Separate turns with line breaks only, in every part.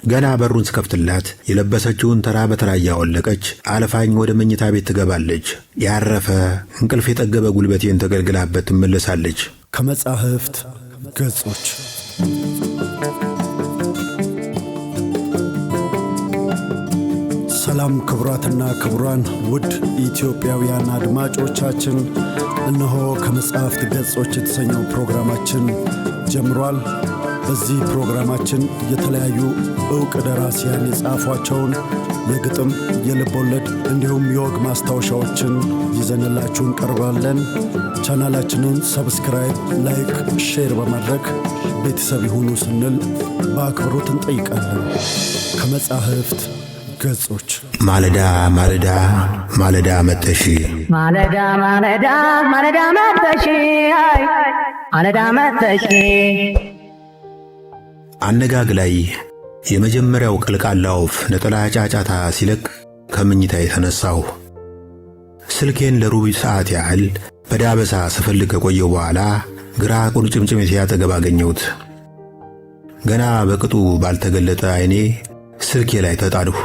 ገና በሩን ስከፍትላት የለበሰችውን ተራ በተራ እያወለቀች አልፋኝ ወደ መኝታ ቤት ትገባለች። ያረፈ እንቅልፍ የጠገበ ጉልበቴን ተገልግላበት ትመለሳለች።
ከመጻሕፍት ገጾች ሰላም ክቡራትና ክቡራን ውድ ኢትዮጵያውያን አድማጮቻችን፣ እነሆ ከመጻሕፍት ገጾች የተሰኘው ፕሮግራማችን ጀምሯል። በዚህ ፕሮግራማችን የተለያዩ ዕውቅ ደራሲያን የጻፏቸውን የግጥም፣ የልቦለድ እንዲሁም የወግ ማስታወሻዎችን ይዘንላችሁ እንቀርባለን። ቻናላችንን ሰብስክራይብ፣ ላይክ፣ ሼር በማድረግ ቤተሰብ ይሁኑ ስንል በአክብሮት እንጠይቃለን። ከመጻሕፍት ገጾች
ማለዳ ማለዳ ማለዳ መጥተሽ
ማለዳ ማለዳ ማለዳ መጥተሽ ማለዳ መጥተሽ
አነጋግ ላይ የመጀመሪያው ቀልቃላ ወፍ ነጠላ ጫጫታ ሲለቅ ከምኝታ የተነሳው ስልኬን ለሩብ ሰዓት ያህል በዳበሳ ስፈልግ ከቆየው በኋላ ግራ ቁርጭምጭሚቴ አጠገብ አገኘሁት። ገና በቅጡ ባልተገለጠ ዓይኔ ስልኬ ላይ ተጣድሁ።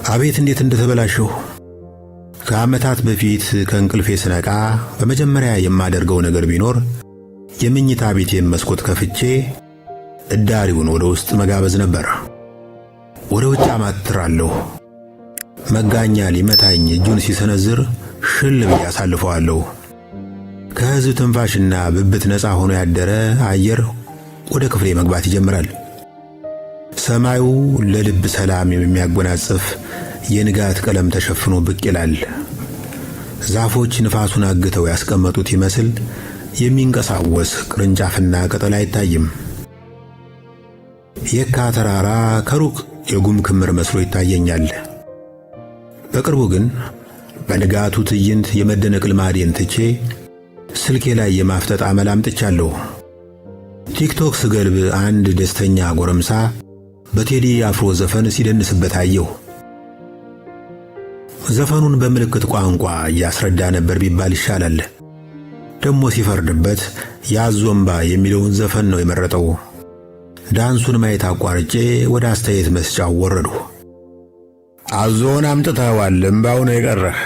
አቤት እንዴት እንደተበላሸሁ! ከዓመታት በፊት ከእንቅልፌ ስነቃ በመጀመሪያ የማደርገው ነገር ቢኖር የመኝታ ቤቴን መስኮት ከፍቼ እዳሪውን ወደ ውስጥ መጋበዝ ነበር። ወደ ውጭ አማትራለሁ። መጋኛ ሊመታኝ እጁን ሲሰነዝር ሽል ብዬ አሳልፈዋለሁ። ከሕዝብ ትንፋሽና ብብት ነፃ ሆኖ ያደረ አየር ወደ ክፍሌ መግባት ይጀምራል። ሰማዩ ለልብ ሰላም የሚያጎናጽፍ የንጋት ቀለም ተሸፍኖ ብቅ ይላል። ዛፎች ንፋሱን አግተው ያስቀመጡት ይመስል የሚንቀሳወስ ቅርንጫፍና ቅጠል አይታይም። የካ ተራራ ከሩቅ የጉም ክምር መስሎ ይታየኛል። በቅርቡ ግን በንጋቱ ትዕይንት የመደነቅ ልማዴን ትቼ ስልኬ ላይ የማፍጠጥ አመል አምጥቻለሁ። ቲክቶክ ስገልብ አንድ ደስተኛ ጎረምሳ በቴዲ አፍሮ ዘፈን ሲደንስበት አየሁ። ዘፈኑን በምልክት ቋንቋ እያስረዳ ነበር ቢባል ይሻላል። ደሞ ሲፈርድበት ያዞምባ የሚለውን ዘፈን ነው የመረጠው። ዳንሱን ማየት አቋርጬ ወደ አስተያየት መስጫው ወረድሁ። አዞን አምጥተዋል፣ እምባው ነው የቀረህ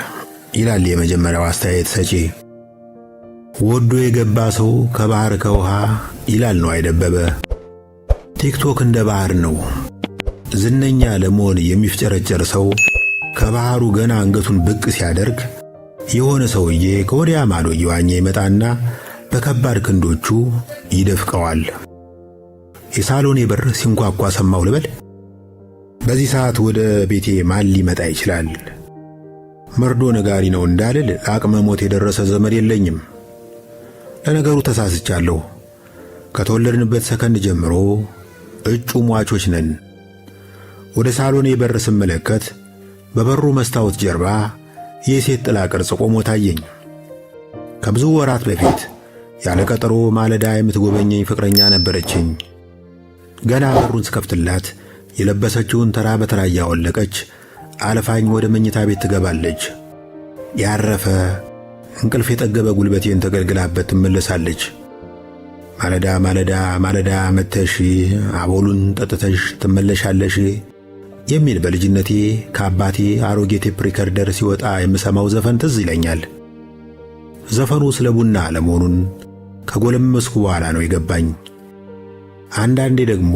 ይላል የመጀመሪያው አስተያየት ሰጪ። ወዶ የገባ ሰው ከባህር ከውሃ ይላል ነው አይደበበ። ቲክቶክ እንደ ባህር ነው። ዝነኛ ለመሆን የሚፍጨረጨር ሰው ከባህሩ ገና አንገቱን ብቅ ሲያደርግ የሆነ ሰውዬ ከወዲያ ማዶ እየዋኘ ይመጣና በከባድ ክንዶቹ ይደፍቀዋል። የሳሎኔ በር ሲንኳኳ ሰማሁ ልበል። በዚህ ሰዓት ወደ ቤቴ ማን ሊመጣ ይችላል? መርዶ ነጋሪ ነው እንዳልል ለአቅመ ሞት የደረሰ ዘመድ የለኝም። ለነገሩ ተሳስቻለሁ። ከተወለድንበት ሰከንድ ጀምሮ እጩ ሟቾች ነን። ወደ ሳሎኔ በር ስመለከት በበሩ መስታወት ጀርባ የሴት ጥላ ቅርጽ ቆሞ ታየኝ። ከብዙ ወራት በፊት ያለ ቀጠሮ ማለዳ የምትጎበኘኝ ፍቅረኛ ነበረችኝ። ገና በሩን ስከፍትላት የለበሰችውን ተራ በተራ እያወለቀች አልፋኝ ወደ መኝታ ቤት ትገባለች። ያረፈ እንቅልፍ የጠገበ ጉልበቴን ተገልግላበት ትመለሳለች። ማለዳ ማለዳ ማለዳ መጥተሽ አቦሉን ጠጥተሽ ትመለሻለሽ የሚል በልጅነቴ ከአባቴ አሮጌ ቴፕ ሪከርደር ሲወጣ የምሰማው ዘፈን ትዝ ይለኛል። ዘፈኑ ስለ ቡና ለመሆኑን ከጎለመስኩ በኋላ ነው የገባኝ። አንዳንዴ ደግሞ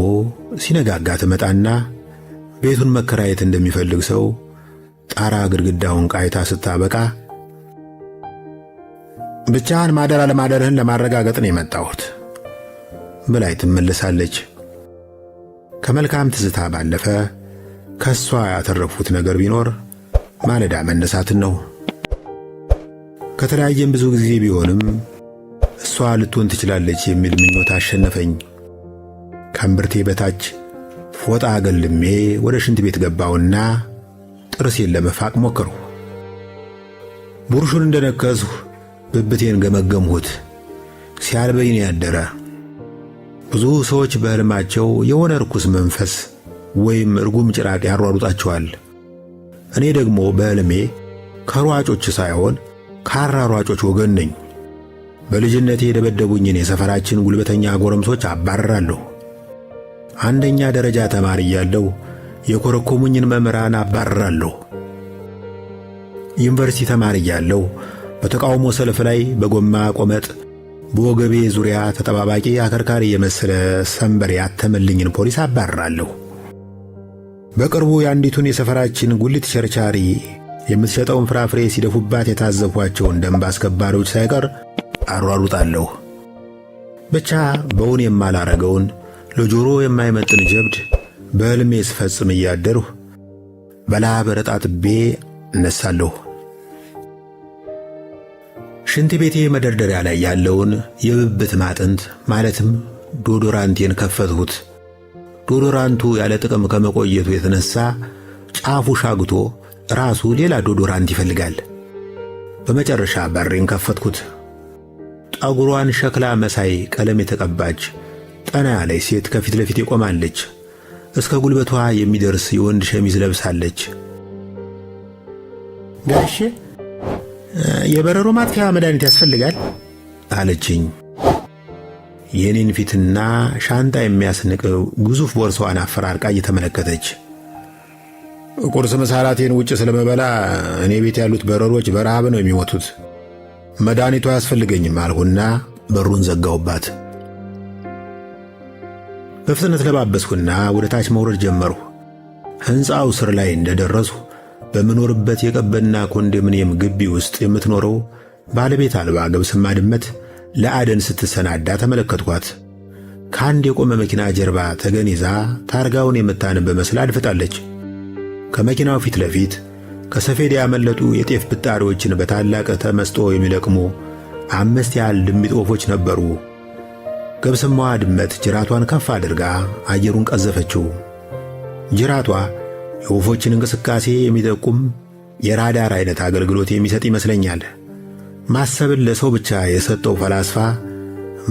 ሲነጋጋ ትመጣና ቤቱን መከራየት እንደሚፈልግ ሰው ጣራ ግድግዳውን ቃይታ ስታበቃ ብቻህን ማደር አለማደርህን ለማረጋገጥ ነው የመጣሁት ብላይ ትመለሳለች። ከመልካም ትዝታ ባለፈ ከሷ ያተረፉት ነገር ቢኖር ማለዳ መነሳትን ነው። ከተለያየም ብዙ ጊዜ ቢሆንም እሷ ልትሆን ትችላለች የሚል ምኞት አሸነፈኝ። ከእምብርቴ በታች ፎጣ አገልሜ ወደ ሽንት ቤት ገባውና ጥርሴን ለመፋቅ ሞከርሁ። ቡርሹን እንደነከስሁ ብብቴን ገመገምሁት። ሲያልበኝ ያደረ። ብዙ ሰዎች በሕልማቸው የሆነ ርኩስ መንፈስ ወይም እርጉም ጭራቅ ያሯሩጣቸዋል። እኔ ደግሞ በሕልሜ ከሯጮች ሳይሆን ከአራሯጮች ወገን ነኝ። በልጅነቴ የደበደቡኝን የሰፈራችን ጉልበተኛ ጎረምሶች አባረራለሁ። አንደኛ ደረጃ ተማሪ እያለሁ የኮረኮሙኝን መምህራን አባርራለሁ። ዩኒቨርሲቲ ተማሪ እያለሁ በተቃውሞ ሰልፍ ላይ በጎማ ቆመጥ በወገቤ ዙሪያ ተጠባባቂ አከርካሪ የመሰለ ሰንበር ያተመልኝን ፖሊስ አባርራለሁ። በቅርቡ የአንዲቱን የሰፈራችን ጉሊት ቸርቻሪ የምትሸጠውን ፍራፍሬ ሲደፉባት የታዘብኳቸውን ደንብ አስከባሪዎች ሳይቀር አሯሩጣለሁ። ብቻ በውን የማላረገውን ለጆሮ የማይመጥን ጀብድ በሕልሜ ስፈጽም እያደርሁ በላብ ረጣጥቤ እነሳለሁ። ሽንት ቤቴ መደርደሪያ ላይ ያለውን የብብት ማጥንት ማለትም ዶዶራንቴን ከፈትሁት። ዶዶራንቱ ያለ ጥቅም ከመቆየቱ የተነሳ ጫፉ ሻግቶ ራሱ ሌላ ዶዶራንት ይፈልጋል። በመጨረሻ በሬን ከፈትኩት። ጠጉሯን ሸክላ መሳይ ቀለም የተቀባች ጠና ያለች ሴት ከፊት ለፊት ቆማለች። እስከ ጉልበቷ የሚደርስ የወንድ ሸሚዝ ለብሳለች። ጋሼ የበረሮ ማጥፊያ መድኃኒት ያስፈልጋል አለችኝ። የኔን ፊትና ሻንጣ የሚያስንቅ ግዙፍ ቦርሳዋን አፈራርቃ እየተመለከተች ቁርስ መሳራቴን ውጭ ስለመበላ እኔ ቤት ያሉት በረሮች በረሃብ ነው የሚሞቱት፣ መድኃኒቱ አያስፈልገኝም አልሁና በሩን ዘጋውባት። በፍጥነት ለባበስኩና ወደ ታች መውረድ ጀመርሁ። ሕንፃው ስር ላይ እንደደረስሁ በምኖርበት የቀበና ኮንዶሚኒየም ግቢ ውስጥ የምትኖረው ባለቤት አልባ ገብስማ ድመት ለአደን ስትሰናዳ ተመለከትኳት። ከአንድ የቆመ መኪና ጀርባ ተገን ይዛ ታርጋውን የምታንብ መስላ አድፍጣለች። ከመኪናው ፊት ለፊት ከሰፌድ ያመለጡ የጤፍ ብጣሪዎችን በታላቅ ተመስጦ የሚለቅሙ 5 ያህል ድሚጥ ወፎች ነበሩ። ገብስማዋ ድመት ጅራቷን ከፍ አድርጋ አየሩን ቀዘፈችው። ጅራቷ የወፎችን እንቅስቃሴ የሚጠቁም የራዳር አይነት አገልግሎት የሚሰጥ ይመስለኛል። ማሰብን ለሰው ብቻ የሰጠው ፈላስፋ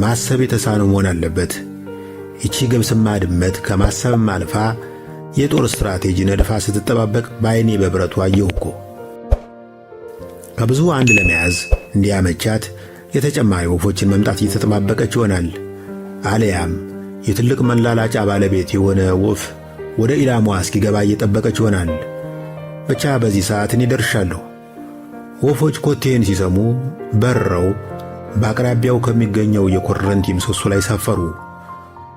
ማሰብ የተሳነው መሆን አለበት። ይቺ ገብስማ ድመት ከማሰብም አልፋ የጦር ስትራቴጂ ነድፋ ስትጠባበቅ በዓይኔ በብረቱ አየሁ እኮ። ከብዙ አንድ ለመያዝ እንዲያመቻት የተጨማሪ ወፎችን መምጣት እየተጠባበቀች ይሆናል። አለያም የትልቅ መላላጫ ባለቤት የሆነ ወፍ ወደ ኢላማዋ እስኪገባ እየጠበቀች ይሆናል። ብቻ በዚህ ሰዓት እኔ ደርሻለሁ። ወፎች ኮቴን ሲሰሙ በረው በአቅራቢያው ከሚገኘው የኮረንቲ ምሰሶ ላይ ሰፈሩ።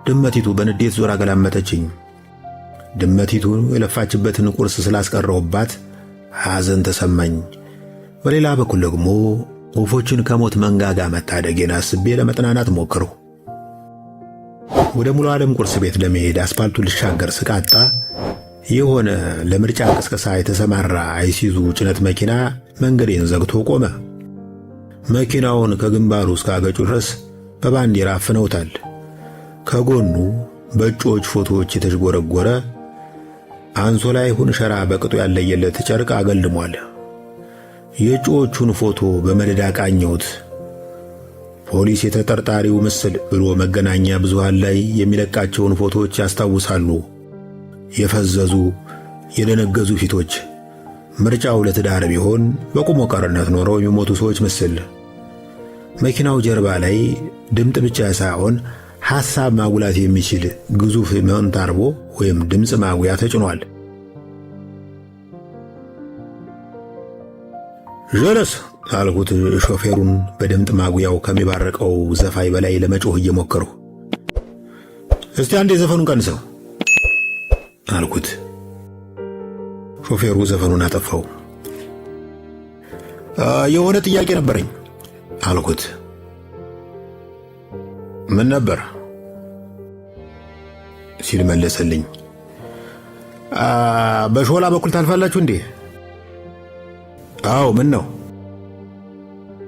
ድመቲቱ በንዴት ዞራ ገላመጠችኝ። ድመቲቱ የለፋችበትን ቁርስ ስላስቀረውባት ሐዘን ተሰማኝ። በሌላ በኩል ደግሞ ወፎችን ከሞት መንጋጋ መታደጌን አስቤ ለመጥናናት ሞክረው። ወደ ሙሉ ዓለም ቁርስ ቤት ለመሄድ አስፓልቱ ልሻገር ስቃጣ የሆነ ለምርጫ ቅስቀሳ የተሰማራ አይሲዙ ጭነት መኪና መንገዴን ዘግቶ ቆመ። መኪናውን ከግንባሩ እስከ አገጩ ድረስ በባንዲራ አፍነውታል። ከጎኑ በእጩዎች ፎቶዎች የተዥጎረጎረ አንሶላ ይሁን ሸራ በቅጡ ያለየለት ጨርቅ አገልድሟል። የእጩዎቹን ፎቶ በመደዳ ቃኘሁት። ፖሊስ የተጠርጣሪው ምስል ብሎ መገናኛ ብዙሃን ላይ የሚለቃቸውን ፎቶዎች ያስታውሳሉ። የፈዘዙ የደነገዙ ፊቶች፣ ምርጫው ለትዳር ቢሆን በቁሞ ቀርነት ኖረው የሚሞቱ ሰዎች ምስል። መኪናው ጀርባ ላይ ድምጥ ብቻ ሳይሆን ሐሳብ ማጉላት የሚችል ግዙፍ ሞንታርቦ ወይም ድምፅ ማጉያ ተጭኗል። ጀለስ አልሁት ሾፌሩን በድምጥ ማጉያው ከሚባረቀው ዘፋይ በላይ ለመጮህ እየሞከርሁ። እስቲ አንዴ ዘፈኑን ቀንሰው አልኩት። ሾፌሩ ዘፈኑን አጠፋው። የሆነ ጥያቄ ነበረኝ አልኩት። ምን ነበር ሲል መለሰልኝ። በሾላ በኩል ታልፋላችሁ እንዴ? አዎ። ምን ነው?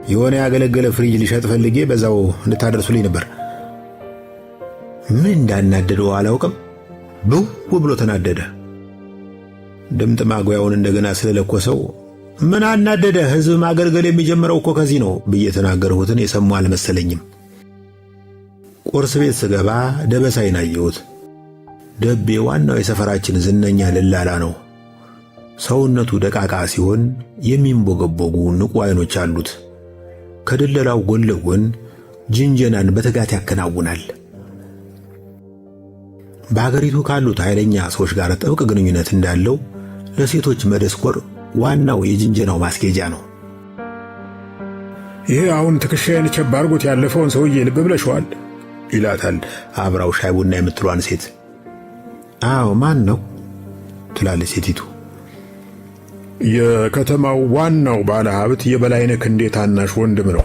የሆነ ያገለገለ ፍሪጅ ሊሸጥ ፈልጌ በዛው እንድታደርሱልኝ ነበር። ምን እንዳናደደው አላውቅም። ብው ብሎ ተናደደ። ድምጥ ማጉያውን እንደገና ስለለኮሰው ምን አናደደ? ሕዝብ ማገልገል የሚጀምረው እኮ ከዚህ ነው ብዬ ተናገርሁትን የሰሙ አልመሰለኝም። ቁርስ ቤት ስገባ ደበሳይን አየሁት። ደቤ ዋናው የሰፈራችን ዝነኛ ልላላ ነው። ሰውነቱ ደቃቃ ሲሆን የሚንቦገቦጉ ንቁ አይኖች አሉት። ከድለላው ጎን ለጎን ጅንጀናን በትጋት ያከናውናል። በአገሪቱ ካሉት ኃይለኛ ሰዎች ጋር ጥብቅ ግንኙነት እንዳለው ለሴቶች መደስኮር ዋናው የጅንጀናው ማስጌጃ ነው።
ይሄ አሁን ትከሻዬን ቸብ አድርጎት ያለፈውን ሰውዬ ልብ ብለሽዋል
ይላታል አብራው ሻይ ቡና የምትሏን ሴት። አዎ ማን ነው ትላለች ሴቲቱ።
የከተማው ዋናው ባለ ሀብት የበላይነህ ክንዴ ታናሽ ወንድም ነው።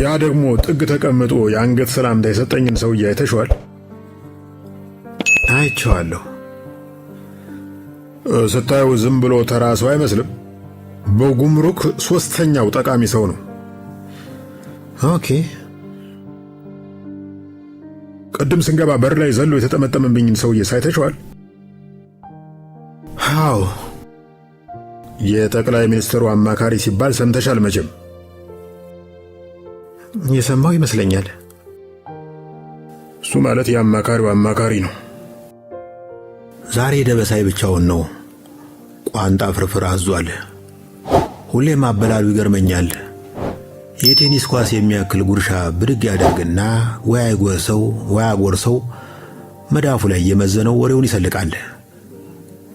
ያ ደግሞ ጥግ ተቀምጦ የአንገት ሰላምታ የሰጠኝን ሰውዬ አይተሽዋል?
አይቼዋለሁ።
ስታዩ ዝም ብሎ ተራ ሰው አይመስልም። በጉምሩክ ሶስተኛው ጠቃሚ ሰው ነው።
ኦኬ።
ቅድም ስንገባ በር ላይ ዘሎ የተጠመጠመብኝን ሰውዬ ሳይተሽዋል?
አዎ።
የጠቅላይ ሚኒስትሩ አማካሪ ሲባል ሰምተሻል መቼም?
የሰማው ይመስለኛል።
እሱ ማለት የአማካሪው አማካሪ ነው።
ዛሬ ደበሳይ ብቻውን ነው ቋንጣ ፍርፍር አዟል። ሁሌም አበላሉ ይገርመኛል። የቴኒስ ኳስ የሚያክል ጉርሻ ብድግ ያደርግና ወይ አጎርሰው መዳፉ ላይ የመዘነው ወሬውን ይሰልቃል።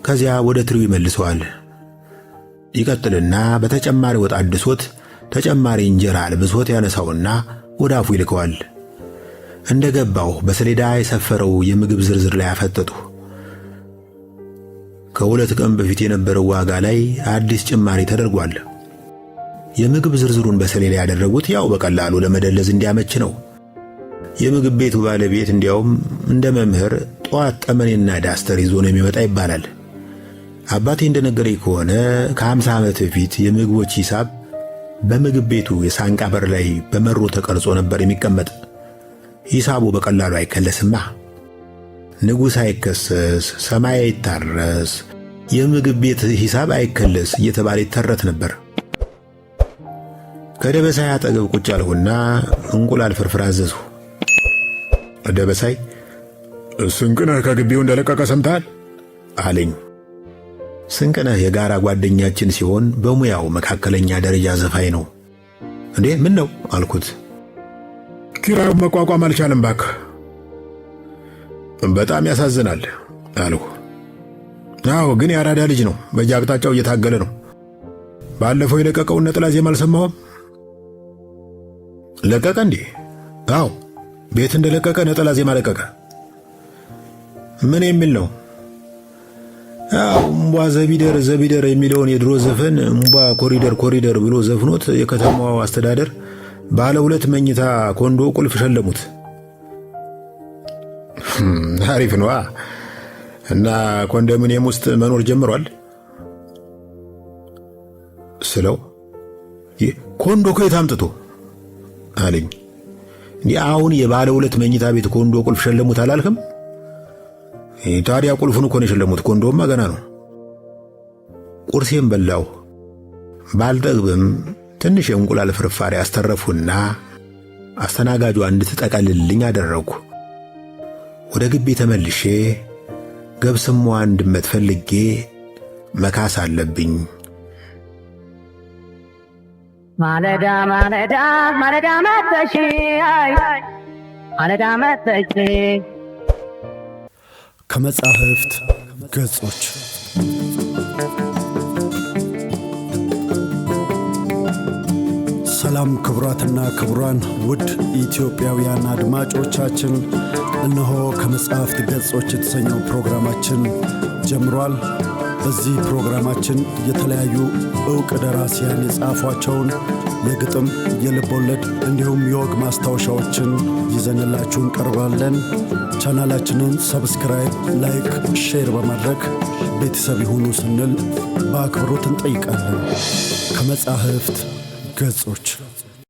ከዚያ ወደ ትሪው ይመልሰዋል። ይቀጥልና በተጨማሪ ወጥ አድሶት ተጨማሪ እንጀራ አልብሶት ያነሳውና ወደ አፉ ይልከዋል። እንደገባው በሰሌዳ የሰፈረው የምግብ ዝርዝር ላይ አፈጠጡ። ከሁለት ቀን በፊት የነበረው ዋጋ ላይ አዲስ ጭማሪ ተደርጓል። የምግብ ዝርዝሩን በሰሌዳ ያደረጉት ያው በቀላሉ ለመደለዝ እንዲያመች ነው። የምግብ ቤቱ ባለቤት እንዲያውም እንደ መምህር ጧት ጠመኔና ዳስተር ይዞ ነው የሚመጣ ይባላል። አባቴ እንደነገረኝ ከሆነ ከ50 ዓመት በፊት የምግቦች ሂሳብ በምግብ ቤቱ የሳንቃ በር ላይ በመሮ ተቀርጾ ነበር የሚቀመጥ። ሂሳቡ በቀላሉ አይከለስማ። ንጉሥ አይከሰስ፣ ሰማይ አይታረስ፣ የምግብ ቤት ሂሳብ አይከለስ እየተባለ ይተረት ነበር። ከደበሳይ አጠገብ ቁጭ አልሁና እንቁላል ፍርፍር አዘዙ። ደበሳይ
ስንቅነህ ከግቢው እንደለቀቀ ሰምተሃል
አለኝ። ስንቅነህ የጋራ ጓደኛችን ሲሆን በሙያው መካከለኛ ደረጃ ዘፋኝ ነው። እንዴ ምን ነው አልኩት።
ኪራዩን መቋቋም አልቻለም እባክህ።
በጣም ያሳዝናል አልሁ።
አዎ ግን ያራዳ ልጅ ነው። በየአቅጣጫው እየታገለ ነው። ባለፈው የለቀቀውን ነጠላ ዜማ አልሰማሁም?
ለቀቀ እንዴ?
አዎ ቤት እንደለቀቀ ነጠላ ዜማ ለቀቀ።
ምን የሚል ነው? እምቧ ዘቢደር የሚለውን የድሮ ዘፈን እምቧ ኮሪደር ብሎ ዘፍኖት የከተማው አስተዳደር ባለ 2 መኝታ ኮንዶ ቁልፍ ሸለሙት።
አሪፍ ነው። እና ኮንዶሚኒየም ውስጥ መኖር ጀምሯል
ስለው ኮንዶ ከየት አምጥቶ አለኝ። አሁን የባለ 2 መኝታ ቤት ኮንዶ ቁልፍ ሸለሙት አላልክም? ታዲያ ቁልፉን እኮ ነው የሸለሙት። ኮንዶማ ገና ነው። ቁርሴን በላሁ። ባልጠግብም ትንሽ የእንቁላል ፍርፋሪ አስተረፉና አስተናጋጇ እንድትጠቀልልኝ አደረጉ። ወደ ግቢ ተመልሼ ገብስሟን ድመት ፈልጌ መካስ አለብኝ።
ማለዳ ማለዳ ማለዳ መጥተሽ ማለዳ መጥተሽ
ከመጻሕፍት ገጾች ሰላም ክቡራትና ክቡራን ውድ ኢትዮጵያውያን አድማጮቻችን፣ እነሆ ከመጻሕፍት ገጾች የተሰኘው ፕሮግራማችን ጀምሯል። በዚህ ፕሮግራማችን የተለያዩ ዕውቅ ደራሲያን የጻፏቸውን የግጥም፣ የልብ ወለድ እንዲሁም የወግ ማስታወሻዎችን ይዘንላችሁ እንቀርባለን። ቻናላችንን ሰብስክራይብ፣ ላይክ፣ ሼር በማድረግ ቤተሰብ ይሁኑ ስንል በአክብሮት እንጠይቃለን። ከመጻሕፍት ገጾች